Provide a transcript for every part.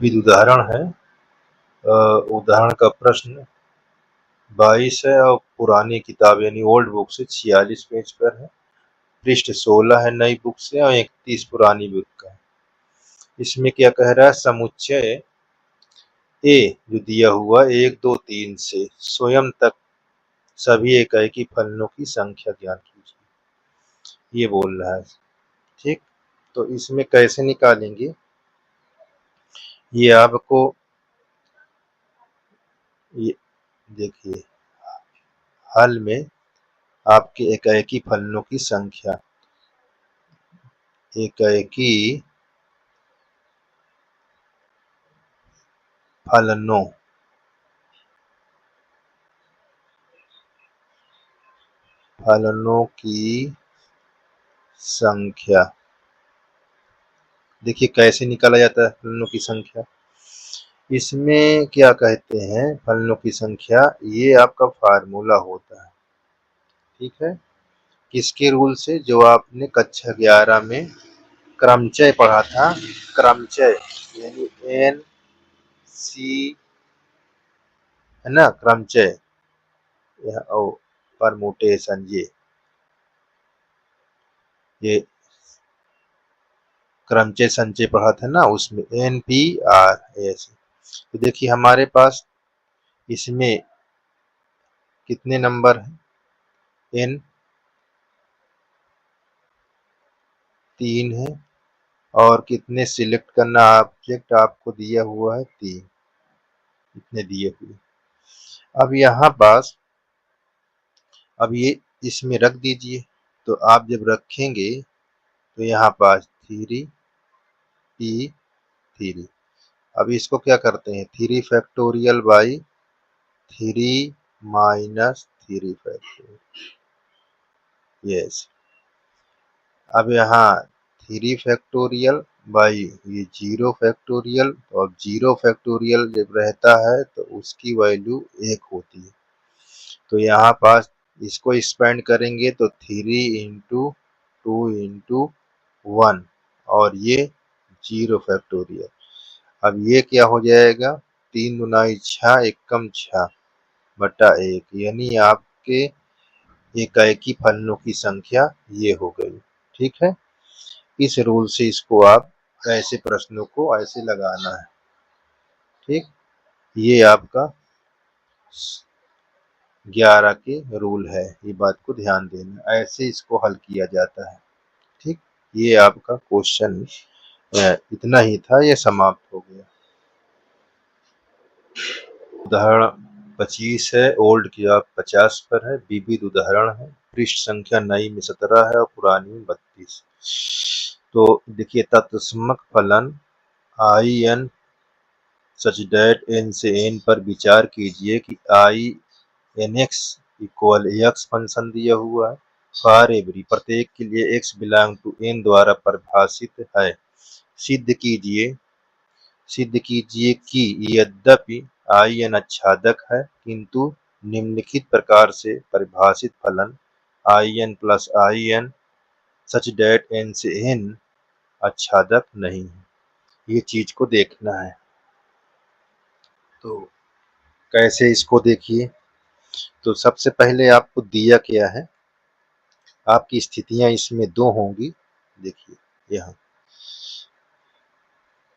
With उदाहरण है। उदाहरण का प्रश्न 22 है और पुरानी किताब यानी ओल्ड बुक से 46 पेज पर है। पृष्ठ 16 है नई बुक से और 31 पुरानी बुक का है। इसमें क्या कह रहा है, समुच्चय ए जो दिया हुआ 1 2 3 से स्वयं तक सभी इकाई फलनों की संख्या ज्ञात कीजिए, ये बोल रहा है। ठीक, तो इसमें कैसे निकालेंगे ये आपको, ये देखिए हल में आपके इकाई फलनों की संख्या, इकाई फलनों की संख्या, देखिए कैसे निकाला जाता है फलनों की संख्या। इसमें क्या कहते हैं फलनों की संख्या, ये आपका फार्मूला होता है। ठीक है, किसके रूल से, जो आपने कक्षा 11 में क्रमचय पढ़ा था। क्रमचय यानी एन सी, है ना, क्रमचय और परमुटेशन, ये क्रमचय संचय पढ़ा था ना, उसमें एन पी आर ऐसे। तो देखिए हमारे पास इसमें कितने नंबर हैं, एन 3 है और कितने सिलेक्ट करना, ऑब्जेक्ट आपको दिया हुआ है 3, इतने दिए हुए। अब यहाँ पास अब ये इसमें रख दीजिए, तो आप जब रखेंगे तो यहाँ पास 3 पी 3। अब इसको क्या करते हैं, 3 factorial by 3 minus 3 factorial, yes. अब यहाँ 3 फैक्टोरियल बाई ये 0 फैक्टोरियल, तो अब 0 फैक्टोरियल जब रहता है तो उसकी वैल्यू 1 होती है। तो यहाँ पास इसको एक्सपेंड करेंगे तो 3 इंटू 2 इंटू 1 और ये 0 फैक्टोरियल। अब ये क्या हो जाएगा, 3 दूना 6 एकम 6 बटा 1, यानी आपके इकाई फलनों की संख्या ये हो गई। ठीक है, इस रूल से इसको आप ऐसे प्रश्नों को ऐसे लगाना है। ठीक, ये आपका 11 के रूल है, ये बात को ध्यान देना, ऐसे इसको हल किया जाता है। ठीक, ये आपका क्वेश्चन इतना ही था, ये समाप्त हो गया। उदाहरण 25 है, ओल्ड की आप 50 पर है, विविध उदाहरण है। पृष्ठ संख्या नई में 17 है और पुरानी में 32। तो देखिए तत्समक फलन I N such that N से एन पर विचार कीजिए कि I N x equal x function दिया हुआ है। फॉर एवरी, प्रत्येक के लिए एक्स बिलोंग टू एन द्वारा परिभाषित है। सिद्ध कीजिए कि यद्यपि आई एन आच्छादक है किंतु निम्नलिखित प्रकार से परिभाषित फलन I N plus I N such that N से एन आच्छादक नहीं है। ये चीज को देखना है। तो कैसे इसको देखिए, तो सबसे पहले आपको दिया क्या है, आपकी स्थितियां इसमें 2 होंगी। देखिए यहाँ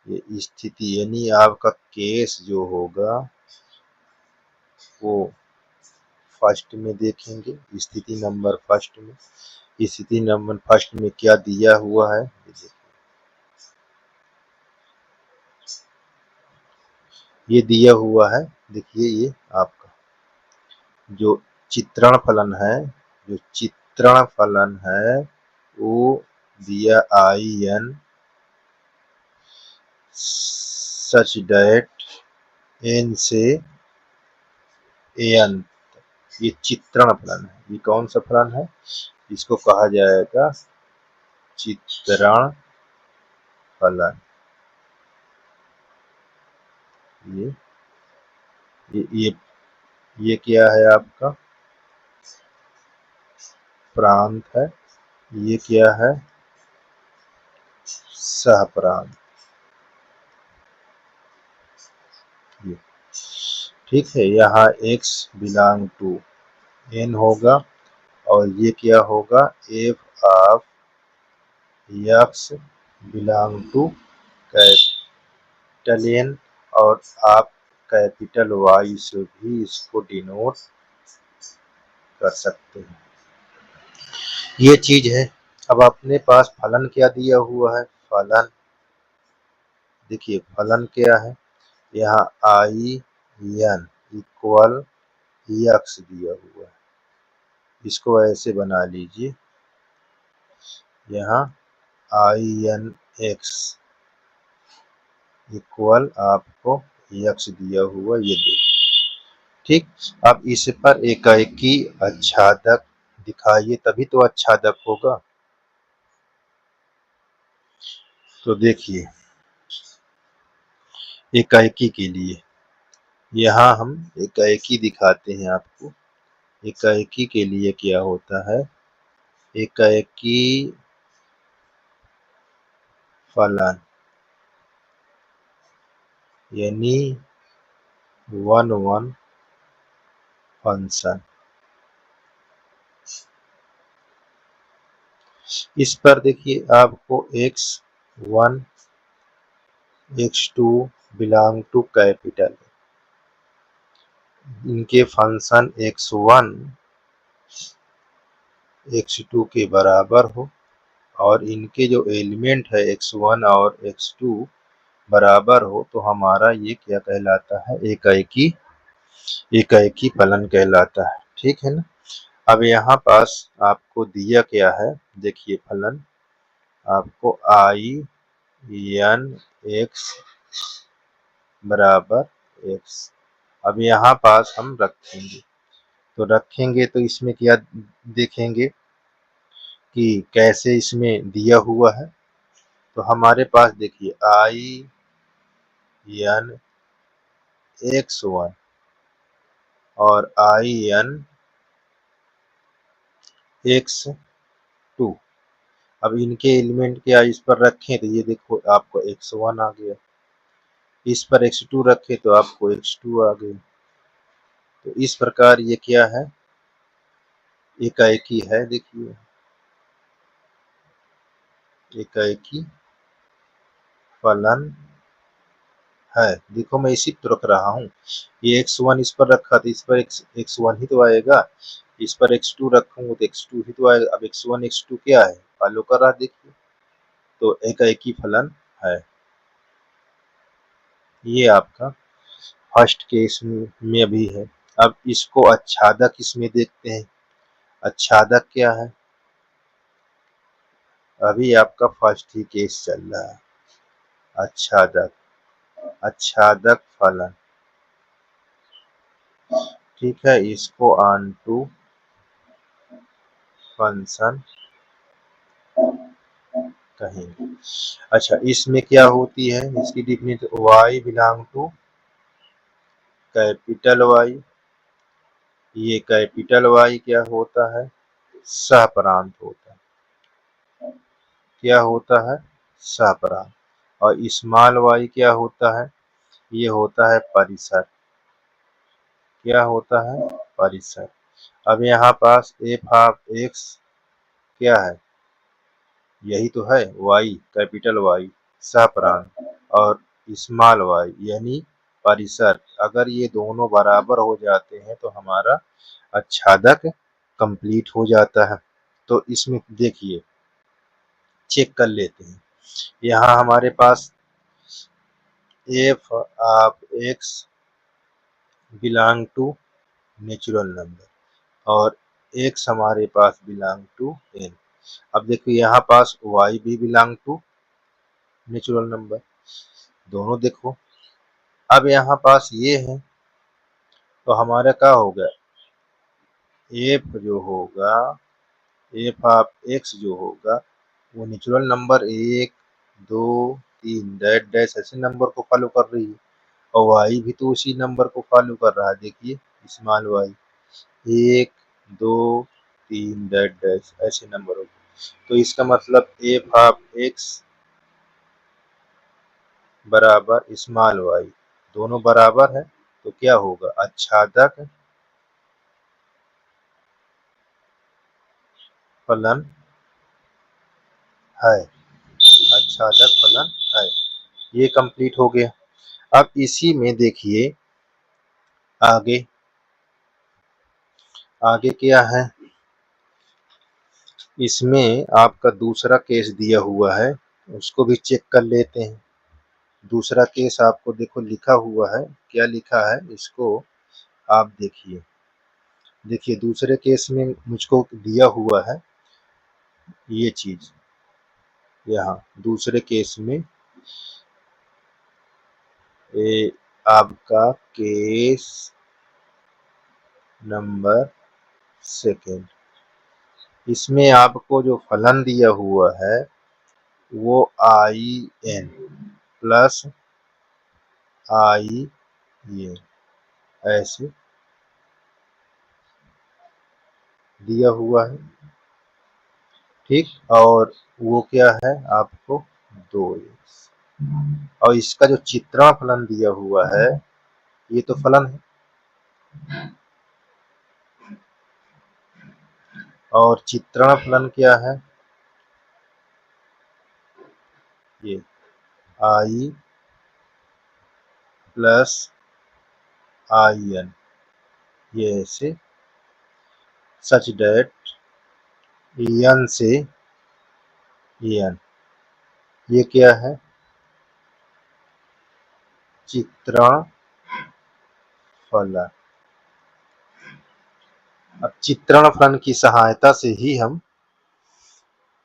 ये स्थिति यानी आपका केस जो होगा वो फर्स्ट में देखेंगे, स्थिति नंबर फर्स्ट में। स्थिति नंबर फर्स्ट में क्या दिया हुआ है, ये दिया हुआ है। देखिए ये आपका जो चित्रण फलन है, जो चित्रण फलन है वो दिया I N such that N से एन, ये चित्रण फलन है। ये कौन सा फलन है, इसको कहा जाएगा चित्रण फलन। ये ये ये, ये क्या है आपका प्रांत है, ये क्या है सह प्रांत। ये ठीक है। यहाँ x बिलोंग टू n होगा और ये क्या होगा, f of x belong to capital N, और आप कैपिटल Y से भी इसको डिनोट कर सकते हैं। ये चीज है। अब अपने पास फलन क्या दिया हुआ है, फलन देखिए, फलन क्या है, यहाँ आई एन इक्वल एक्स दिया हुआ है, इसको ऐसे बना लीजिए, यहाँ आई एन एक्स इक्वल आपको एक्स दिया हुआ, ये देखिए ठीक। अब इस पर एकाएकी आच्छादक दिखाइए, तभी तो आच्छादक होगा। तो देखिए एकाएकी के लिए यहाँ हम एकाएकी दिखाते हैं आपको। एकाएकी के लिए क्या होता है, एकाएकी फलन यानी वन वन फंक्शन, इस पर देखिए आपको x1 x2 belong to capital, इनके फंक्शन x1 x2 के बराबर हो और इनके जो एलिमेंट है x1 और x2 बराबर हो, तो हमारा ये क्या कहलाता है, एकाएकी फलन कहलाता है। ठीक है ना। अब यहाँ पास आपको दिया क्या है, देखिए फलन आपको आई एन एक्स बराबर एक्स। अब यहाँ पास हम रखेंगे, तो रखेंगे तो इसमें क्या देखेंगे कि कैसे इसमें दिया हुआ है। तो हमारे पास देखिए आई एन एक्स वन और आई एन एक्स टू, अब इनके एलिमेंट क्या इस पर रखें तो ये देखो आपको x1 आ गया, इस पर x2 रखे तो आपको x2 आ गई। तो इस प्रकार ये क्या है, एकाएकी है। देखिए एकाएकी फलन है। देखो मैं इसी तो रख रहा हूँ, ये x1 इस पर रखा तो इस पर x1 ही तो आएगा, इस पर x2 रखूंगा तो x2 ही तो आएगा। अब x1 x2 क्या है, फॉलो कर रहा, देखिए तो एकाएकी फलन है। ये आपका फर्स्ट केस में भी है। अब इसको आच्छादक इसमें देखते हैं, आच्छादक क्या है, अभी आपका फर्स्ट ही केस चल रहा है। आच्छादक, आच्छादक फलन, ठीक है, इसको ऑन टू फंक्शन कहेंगे। अच्छा, इसमें क्या होती है, इसकी definition y belong to capital Y, ये कैपिटल Y क्या होता है, सहप्रांत होता है। क्या होता है, सहप्रांत। और स्मॉल y क्या होता है, ये होता है परिसर। क्या होता है, परिसर। अब यहाँ पास f ऑफ x क्या है, यही तो है y, कैपिटल Y सहप्रांत और स्मॉल y यानी परिसर। अगर ये दोनों बराबर हो जाते हैं तो हमारा आच्छादक कंप्लीट हो जाता है। तो इसमें देखिए चेक कर लेते हैं, यहाँ हमारे पास f of x belong to natural number और x हमारे पास बिलोंग टू n। अब देखो यहाँ पास y भी बिलोंग टू नेचुरल नंबर, दोनों देखो। अब यहाँ पास ये है तो हमारा क्या हो गया, f जो होगा, f ऑफ x जो होगा वो नेचुरल नंबर 1 2 3 डैश डैश ऐसे नंबर को फॉलो कर रही है, और y भी तो उसी नंबर को फॉलो कर रहा है। देखिए स्मॉल y 1 2 3 डैश डैश ऐसे नंबर हो, तो इसका मतलब f ऑफ x बराबर स्मॉल y दोनों बराबर है तो क्या होगा, आच्छादक फलन है, आच्छादक फलन है। ये कंप्लीट हो गया। अब इसी में देखिए आगे आगे क्या है, इसमें आपका दूसरा केस दिया हुआ है, उसको भी चेक कर लेते हैं। दूसरा केस आपको देखो लिखा हुआ है, क्या लिखा है इसको आप देखिए। देखिए दूसरे केस में मुझको दिया हुआ है ये चीज, यहाँ दूसरे केस में ये आपका केस नंबर सेकेंड, इसमें आपको जो फलन दिया हुआ है वो IN प्लस IN ऐसे दिया हुआ है, ठीक। और वो क्या है आपको 2x, और इसका जो चित्रण फलन दिया हुआ है ये तो फलन है, और चित्रण फलन क्या है, ये I प्लस IN, ये ऐसे सच डेट n से n, ये क्या है चित्रण फलन। अब चित्रण फलन की सहायता से ही हम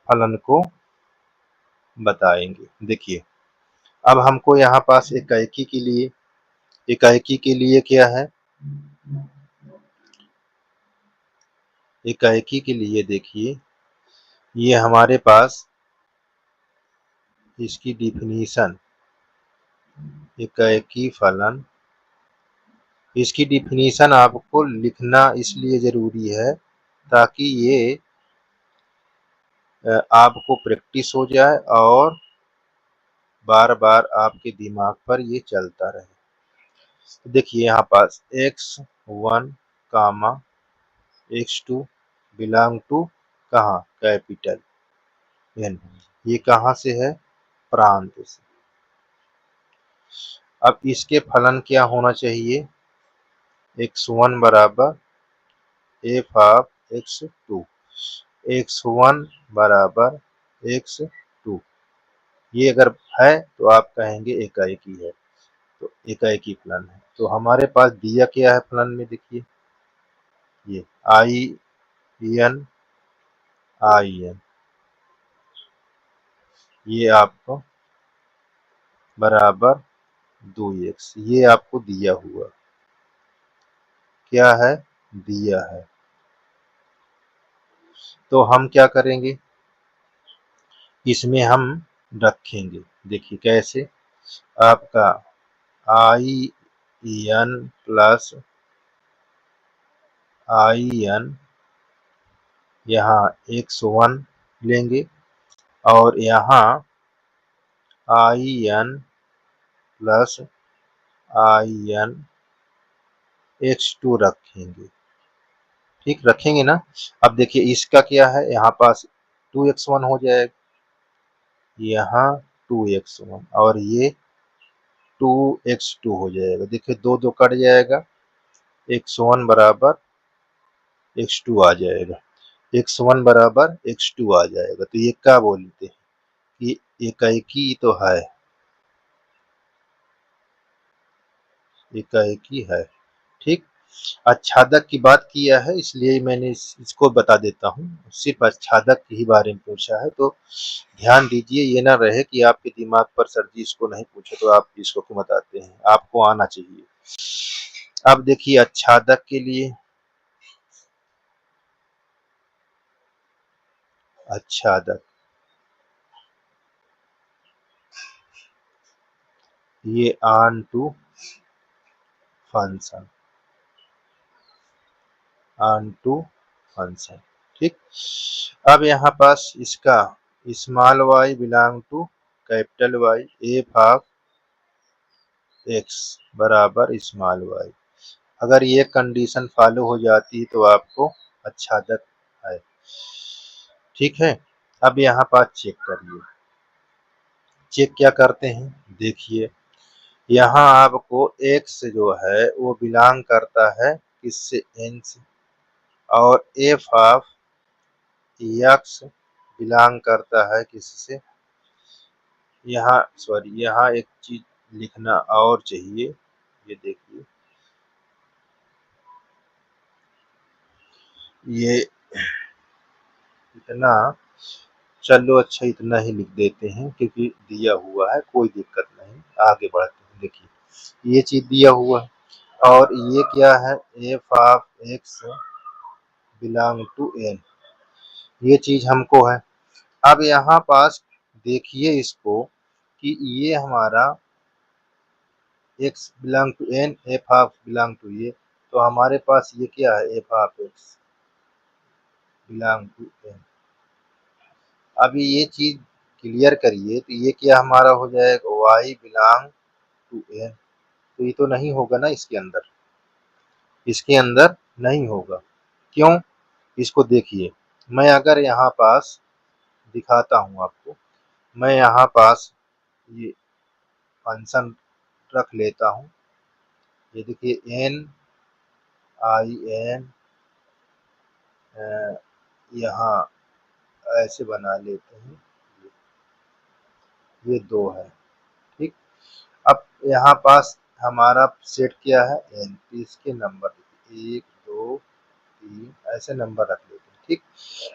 फलन को बताएंगे। देखिए अब हमको यहाँ पास इकाई के लिए क्या है, इकाई के लिए देखिए ये हमारे पास इसकी डिफिनीशन, इकाई फलन, इसकी डिफिनीशन आपको लिखना इसलिए जरूरी है ताकि ये आपको प्रैक्टिस हो जाए और बार बार आपके दिमाग पर ये चलता रहे। तो देखिए यहाँ पास x1 comma x2 belong to कहाँ, कैपिटल N, ये कहाँ से है, प्रांत से। अब इसके फलन क्या होना चाहिए, x1 बराबर f ऑफ x2, x1 बराबर x2, ये अगर है तो आप कहेंगे इकाई की है, तो इकाई की फलन है। तो हमारे पास दिया क्या है फलन में, देखिए ये IN ये आपको बराबर 2x, ये आपको दिया हुआ, क्या है दिया है। तो हम क्या करेंगे, इसमें हम रखेंगे, देखिए कैसे, आपका IN प्लस IN, यहाँ x1 लेंगे और यहाँ IN प्लस IN x2 रखेंगे, ठीक रखेंगे ना। अब देखिए इसका क्या है, यहाँ पास 2x1 हो जाएगा, यहाँ 2x1 और ये 2x2 हो जाएगा। देखिए दो दो कट जाएगा, x1 बराबर x2 आ जाएगा, x1 बराबर x2 आ जाएगा। तो ये क्या बोलते हैं कि इकाई तो है, इकाई है, ठीक। आच्छादक की बात किया है इसलिए मैंने इसको बता देता हूँ, सिर्फ आच्छादक के ही बारे में पूछा है, तो ध्यान दीजिए, ये ना रहे कि आपके दिमाग पर सर जी इसको नहीं पूछे तो आप इसको क्यों बताते हैं, आपको आना चाहिए। अब देखिए आच्छादक के लिए, आच्छादक ये on to function, on to function, ठीक। अब यहाँ पास इसका small y belong to capital Y, f of x बराबर स्मॉल वाई। अगर ये कंडीशन फॉलो हो जाती तो आपको आच्छादक है। ठीक है, अब यहाँ पर चेक करिए। चेक क्या करते हैं, देखिए यहाँ आपको x जो है वो बिलोंग करता है किससे, n से, और f ऑफ x बिलोंग करता है किससे, यहाँ सॉरी यहाँ एक चीज लिखना और चाहिए, ये देखिए ये इतना, चलो अच्छा इतना ही लिख देते हैं क्योंकि दिया हुआ है, कोई दिक्कत नहीं, आगे बढ़ते हैं। देखिए ये चीज दिया हुआ है और ये क्या है, f of x belong to n, ये चीज हमको है। अब यहाँ पास देखिए इसको कि ये हमारा x belong to n, f of belong to ये, तो हमारे पास ये क्या है, f of x belong to n। अभी ये चीज क्लियर करिए तो ये क्या हमारा हो जाएगा, y बिलोंग टू n, तो ये तो नहीं होगा ना इसके अंदर, इसके अंदर नहीं होगा। क्यों, इसको देखिए, मैं अगर यहाँ पास दिखाता हूँ आपको, मैं यहाँ पास ये फंक्शन रख लेता हूँ, ये देखिए n आई एन, यहाँ ऐसे बना लेते हैं, ये दो है। ठीक, अब यहाँ पास हमारा सेट क्या है, n, इसके नंबर एक दो तीन ऐसे नंबर रख लेते हैं। ठीक,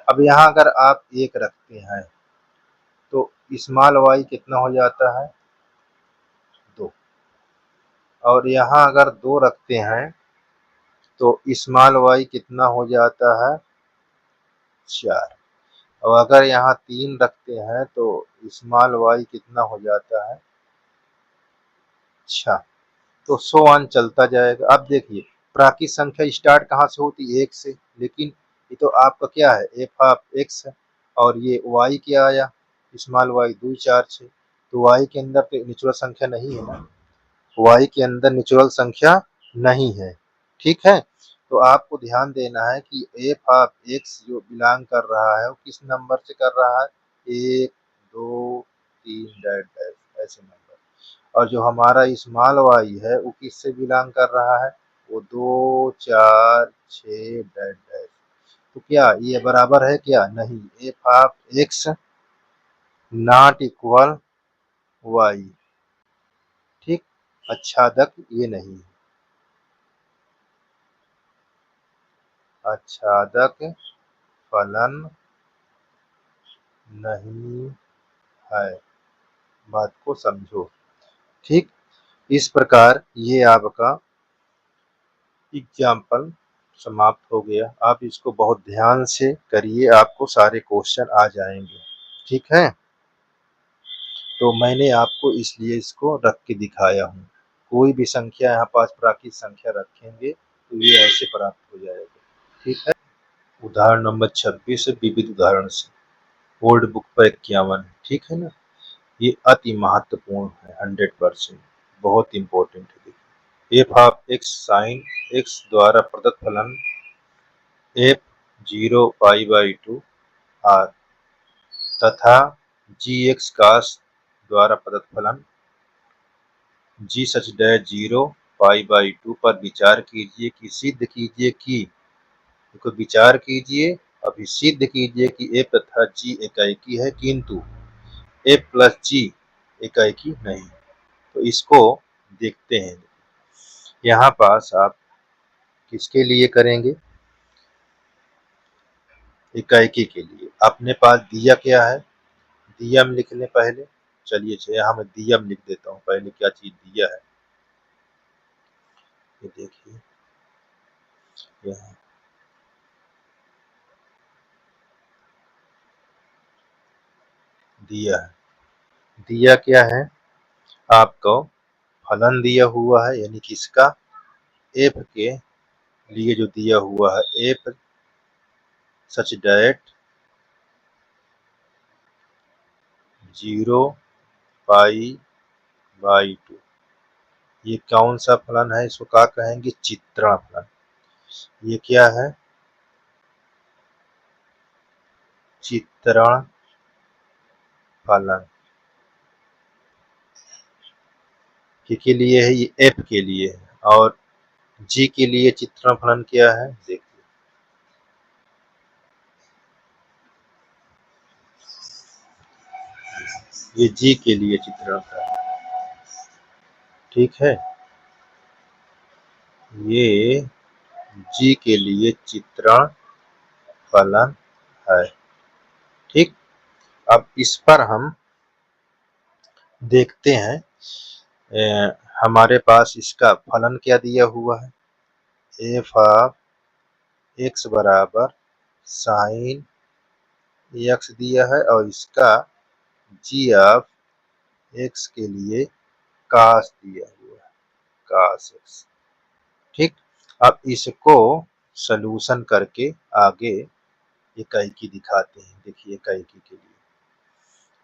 अब यहाँ अगर आप एक रखते हैं तो स्मॉल वाई कितना हो जाता है, दो, और यहाँ अगर दो रखते हैं तो स्मॉल वाई कितना हो जाता है, चार, और अगर यहाँ तीन रखते हैं तो स्मॉल वाई कितना हो जाता है, छह। तो सो ऑन चलता जाएगा। अब देखिए प्राकृत संख्या स्टार्ट कहाँ से होती है, एक से, लेकिन ये तो आपका क्या है, एफ ऑफ एक्स है, और ये वाई क्या आया, स्मॉल वाई, दो चार छः, तो वाई के अंदर तो नेचुरल संख्या नहीं है ना, वाई के अंदर नेचुरल संख्या नहीं है। ठीक है, तो आपको ध्यान देना है कि एफ ऑफ एक्स जो बिलोंग कर रहा है वो किस नंबर से कर रहा है, एक दो तीन डैट डैट ऐसे नंबर, और जो हमारा स्मॉल वाई है वो किससे बिलोंग कर रहा है, वो दो चार छः डैट डैट। तो क्या ये बराबर है, क्या नहीं, f of x not equal y. ठीक, आच्छादक ये नहीं है, आच्छादक फलन नहीं है, बात को समझो। ठीक, इस प्रकार ये आपका एग्जाम्पल समाप्त हो गया। आप इसको बहुत ध्यान से करिए, आपको सारे क्वेश्चन आ जाएंगे। ठीक है, तो मैंने आपको इसलिए इसको रख के दिखाया हूँ। कोई भी संख्या यहाँ पास प्राकृत संख्या रखेंगे तो ये ऐसे प्राप्त हो जाएगा। ठीक है, उदाहरण नंबर 26 विविध उदाहरण से, ओल्ड बुक पर 51। ठीक है ना, ये अति महत्वपूर्ण है, 100%, बहुत इंपॉर्टेंट है। F of x sine x द्वारा प्रदत्त फलन एफ 0 पाई/2 आर तथा जी एक्स कास द्वारा प्रदत्त फलन जी सच डैश 0 पाई/2 पर विचार कीजिए कि सिद्ध कीजिए कि, देखो विचार कीजिए, अभी सिद्ध कीजिए कि एफ तथा जी एकाएकी है किंतु एफ प्लस जी एकाएकी नहीं। तो इसको देखते हैं। यहाँ पास आप किसके लिए करेंगे, इकाई के लिए। अपने पास दिया क्या है, दियम लिख लें पहले। चलिए यहाँ मैं दियम लिख देता हूँ, पहले क्या चीज दिया है, ये देखिए यहाँ दिया है। दिया क्या है, आपको फलन दिया हुआ है, यानी किसका, एफ के लिए जो दिया हुआ है, एफ सच डैट 0 पाई/2, ये कौन सा फलन है, इसको क्या कहेंगे, चित्रण फलन। ये क्या है, चित्रण फलन। के लिए है, ये एफ के लिए है, और जी के लिए चित्रण फलन क्या है, देखिए ये जी के लिए चित्रण फलन, ठीक है, ये जी के लिए चित्रण फलन है, ठीक। अब इस पर हम देखते हैं, हमारे पास इसका फलन क्या दिया हुआ है, एफ ऑफ एक्स बराबर साइन एक्स दिया है, और इसका जी ऑफ एक्स के लिए कास दिया हुआ है, कास एक्स, ठीक। अब इसको सॉल्यूशन करके आगे इकाई दिखाते हैं। देखिए इकाई के लिए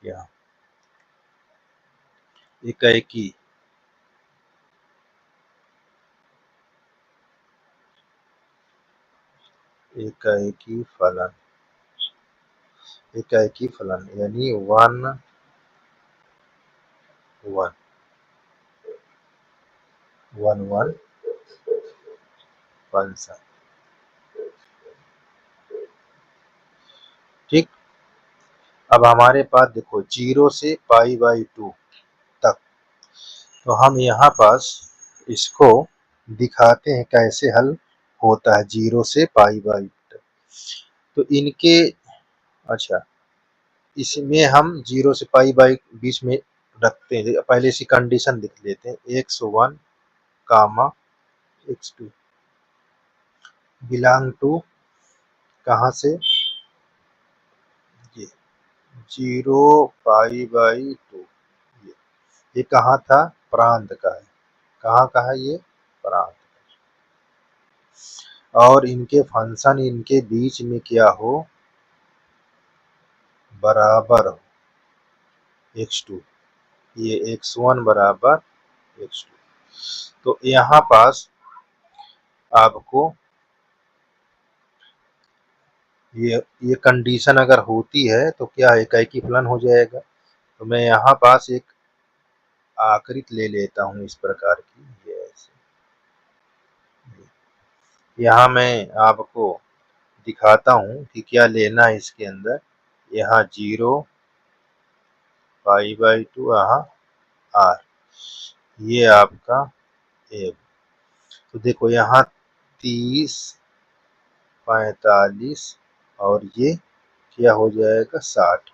यहाँ इकाई फलन, इकाई फलन यानी 1 1 1 1 फंक्शन, ठीक। अब हमारे पास देखो 0 से π/2 तक, तो हम यहाँ पास इसको दिखाते हैं कैसे हल होता है 0 से π/2 तक। तो इनके, अच्छा, इसमें हम 0 से π/बीच में रखते हैं। पहले इसी कंडीशन लिख लेते हैं, x1 comma x2 belong to कहाँ से, ये 0 π/2, ये कहाँ था, प्रांत का है, कहाँ का है ये, प्रांत। और इनके फंक्शन इनके बीच में क्या हो, बराबर हो x2, ये x1 बराबर x2। तो यहाँ पास आपको ये कंडीशन अगर होती है तो क्या इकाई फलन हो जाएगा। तो मैं यहाँ पास एक आकृति ले लेता हूँ इस प्रकार की, ये ऐसे, यहाँ मैं आपको दिखाता हूँ कि क्या लेना है इसके अंदर। यहाँ 0 π/2 यहाँ r, ये आपका एब। तो देखो यहाँ 30 45 और ये क्या हो जाएगा 60।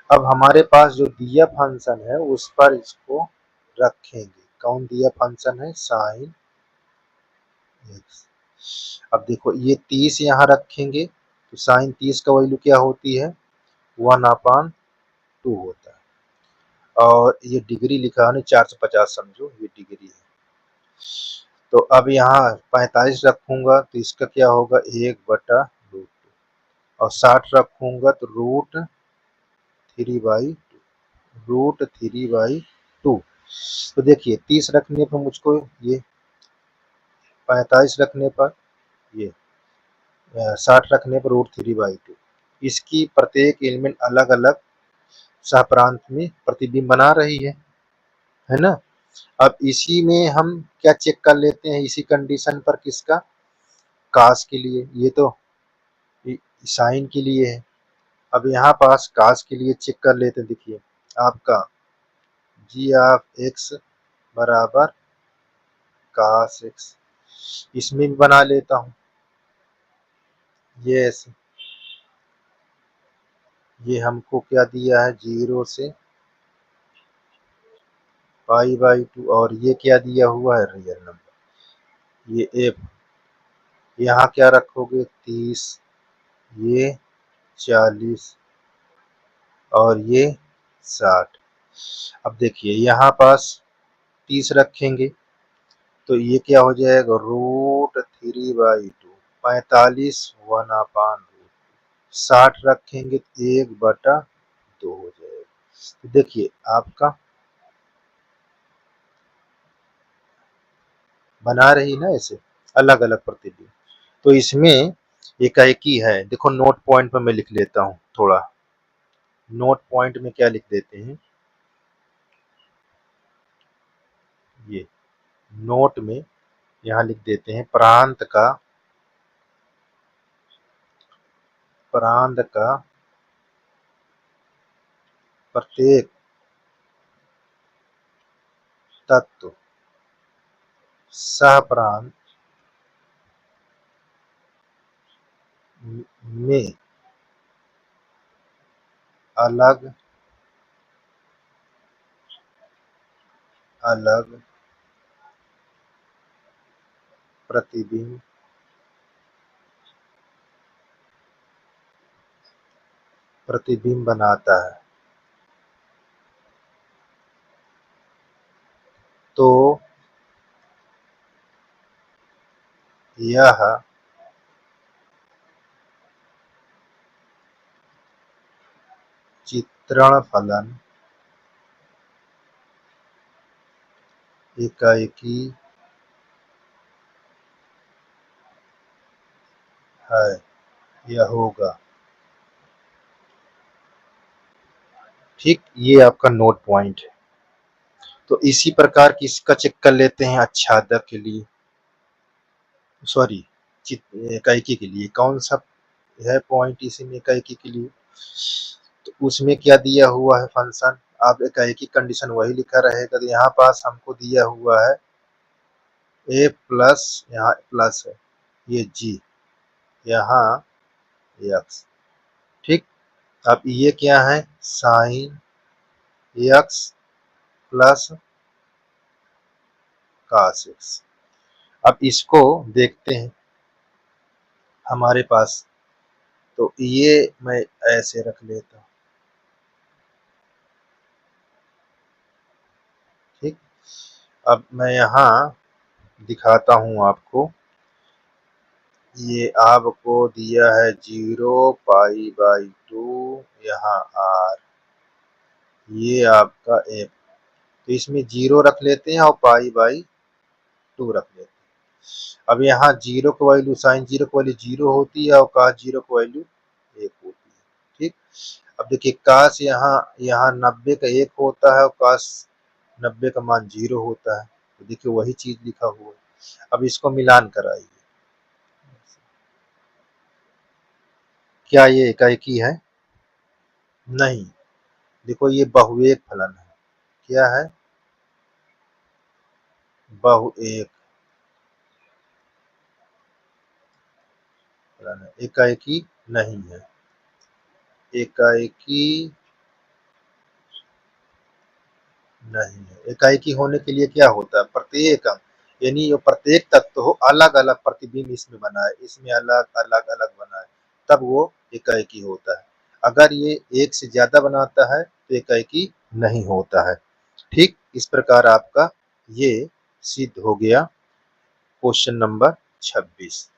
अब हमारे पास जो दिया फंक्शन है उस पर इसको रखेंगे। कौन दिया फंक्शन है, साइन एक्स। अब देखो ये 30 यहाँ रखेंगे तो साइन 30 का वैल्यू क्या होती है, 1/2 होता है। और ये डिग्री लिखा है 450 समझो, ये डिग्री है। तो अब यहाँ 45 रखूंगा तो इसका क्या होगा, 1/√2, और 60 रखूंगा तो √3/2। तो देखिए 30 रखने पर मुझको ये, 45 रखने पर ये, 60 रखने पर √3/2। इसकी प्रत्येक एलिमेंट अलग अलग सहप्रांत में प्रतिबिंब बना रही है ना। अब इसी में हम क्या चेक कर लेते हैं, इसी कंडीशन पर, किसका, कास के लिए, ये तो साइन के लिए है। अब यहाँ पास कास के लिए चेक कर लेते हैं। देखिए आपका जी ऑफ एक्स बराबर कास एक्स, इसमें भी बना लेता हूँ ये ऐसे। ये हमको क्या दिया है, 0 से π/2, और ये क्या दिया हुआ है, रियल नंबर, ये एफ। यहाँ क्या रखोगे, 30, ये 40 और ये 60। अब देखिए यहाँ पास 30 रखेंगे तो ये क्या हो जाएगा, √3/2, 45 1/√, 60 रखेंगे तो 1/2 हो जाएगा। तो देखिए आपका बना रही ना ऐसे अलग अलग प्रतिबिंब। तो इसमें एकाएकी है। देखो नोट पॉइंट में मैं लिख लेता हूँ थोड़ा। नोट पॉइंट में क्या लिख देते हैं, ये नोट में यहाँ लिख देते हैं प्रांत का प्रत्येक तत्व सह प्रांत में अलग अलग प्रतिबिंब बनाता है। तो यह चित्रण फलन एकाएकी है, यह होगा। ठीक, ये आपका नोट पॉइंट है। तो इसी प्रकार की इसका चेक कर लेते हैं आच्छादक के लिए, सॉरी इकाइकी के लिए। कौन सा है पॉइंट इसमें इकाइकी के लिए, तो उसमें क्या दिया हुआ है फंक्शन। आप इकाइकी कंडीशन वही लिखा रहेगा। तो यहाँ पास हमको दिया हुआ है ए प्लस, यहाँ प्लस है, ये जी, यहाँ एक्स। ठीक, अब ये क्या है, sine x plus cos x. अब इसको देखते हैं हमारे पास। तो ये मैं ऐसे रख लेता हूँ। ठीक, अब मैं यहाँ दिखाता हूँ आपको। ये आपको दिया है 0 पाई/2, यहाँ आर, ये आपका एफ। तो इसमें 0 रख लेते हैं और पाई/2 रख लेते हैं। अब यहाँ 0 की वैल्यू, साइन 0 की वैल्यू 0 होती है और कास 0 की वैल्यू 1 होती है। ठीक, अब देखिए कास यहाँ यहाँ 90 का 1 होता है और कास 90 का मान 0 होता है। तो देखिए वही चीज लिखा हुआ है। अब इसको मिलान कराइए। क्या ये इकाइकी है? नहीं। देखो ये बहुएक फलन है। क्या है? बहुएक फलन है, एकाएकी नहीं है। एकाएकी नहीं है। एकाएकी होने के लिए क्या होता है, प्रत्येक अंग यानी जो प्रत्येक तत्व हो अलग अलग प्रतिबिंब इसमें बनाए, इसमें अलग अलग अलग बनाए, तब वो एकाएकी होता है। अगर ये एक से ज्यादा बनाता है तो एकाएकी नहीं होता है। ठीक, इस प्रकार आपका ये सिद्ध हो गया क्वेश्चन नंबर 26।